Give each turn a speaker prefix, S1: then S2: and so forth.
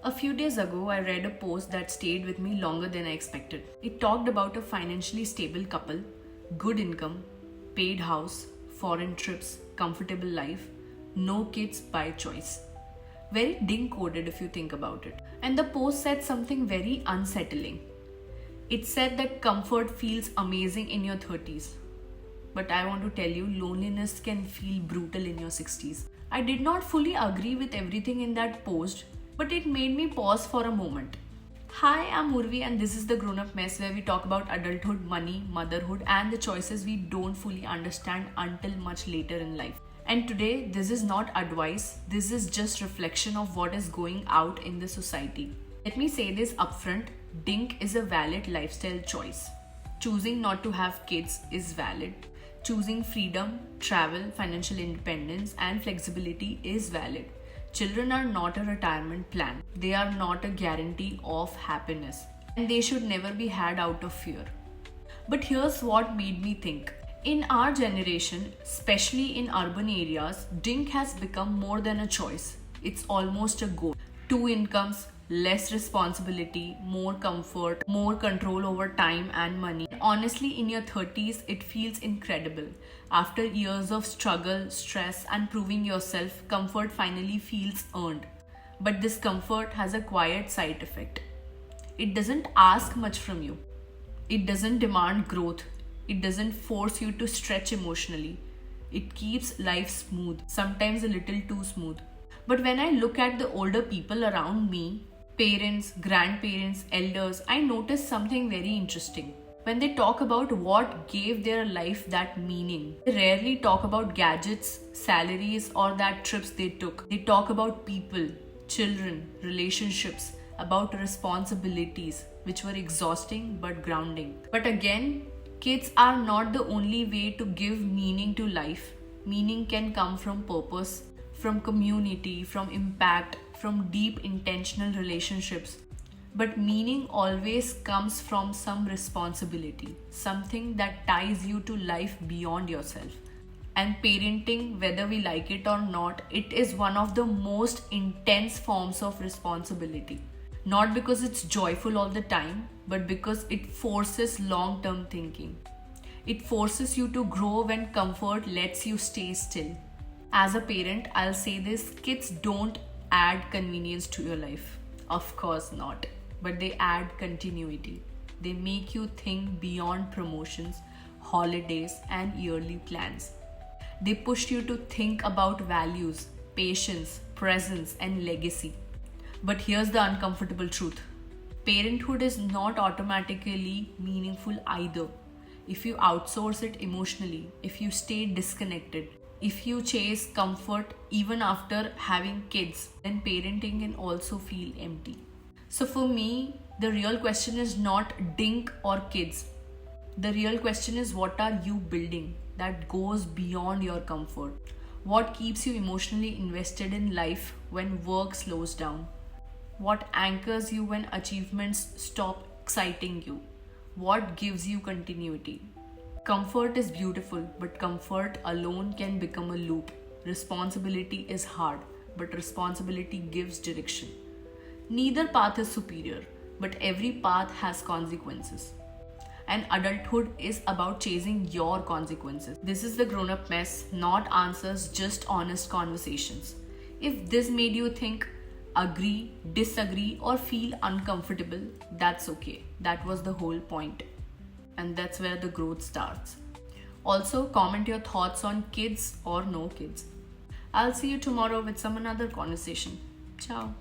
S1: A few days ago, I read a post that stayed with me longer than I expected. It talked about a financially stable couple, good income, paid house, foreign trips, comfortable life, no kids by choice. Very ding coded if you think about it. And the post said something very unsettling. It said that comfort feels amazing in your 30s. But I want to tell you, loneliness can feel brutal in your 60s. I did not fully agree with everything in that post, but it made me pause for a moment. Hi, I'm Urvi, and this is the Grown Up Mess, where we talk about adulthood, money, motherhood, and the choices we don't fully understand until much later in life. And today, this is not advice, this is just reflection of what is going out in the society. Let me say this upfront: DINK is a valid lifestyle choice. Choosing not to have kids is valid. Choosing freedom, travel, financial independence, and flexibility is valid. Children are not a retirement plan. They are not a guarantee of happiness. And they should never be had out of fear. But here's what made me think. In our generation, especially in urban areas, DINK has become more than a choice. It's almost a goal. 2 incomes, less responsibility, more comfort, more control over time and money. Honestly, in your 30s, it feels incredible. After years of struggle, stress, and proving yourself, comfort finally feels earned. But this comfort has a quiet side effect. It doesn't ask much from you. It doesn't demand growth. It doesn't force you to stretch emotionally. It keeps life smooth, sometimes a little too smooth. But when I look at the older people around me, parents, grandparents, elders, I notice something very interesting. When they talk about what gave their life that meaning, they rarely talk about gadgets, salaries, or that trips they took. They talk about people, children, relationships, about responsibilities, which were exhausting but grounding. But again, kids are not the only way to give meaning to life. Meaning can come from purpose, from community, from impact, from deep intentional relationships. But meaning always comes from some responsibility, something that ties you to life beyond yourself. And parenting, whether we like it or not, it is one of the most intense forms of responsibility. Not because it's joyful all the time, but because it forces long-term thinking. It forces you to grow when comfort lets you stay still. As a parent, I'll say this: kids don't add convenience to your life. Of course not. But they add continuity. They make you think beyond promotions, holidays, and yearly plans. They push you to think about values, patience, presence, and legacy. But here's the uncomfortable truth: parenthood is not automatically meaningful either. If you outsource it emotionally, if you stay disconnected, if you chase comfort even after having kids, then parenting can also feel empty. So for me, the real question is not DINK or kids. The real question is, what are you building that goes beyond your comfort? What keeps you emotionally invested in life when work slows down? What anchors you when achievements stop exciting you? What gives you continuity? Comfort is beautiful, but comfort alone can become a loop. Responsibility is hard, but responsibility gives direction. Neither path is superior, but every path has consequences. And adulthood is about chasing your consequences. This is the Grown Up Mess, not answers, just honest conversations. If this made you think, agree, disagree, or feel uncomfortable, that's okay. That was the whole point. And that's where the growth starts. Also, comment your thoughts on kids or no kids. I'll see you tomorrow with some another conversation. Ciao.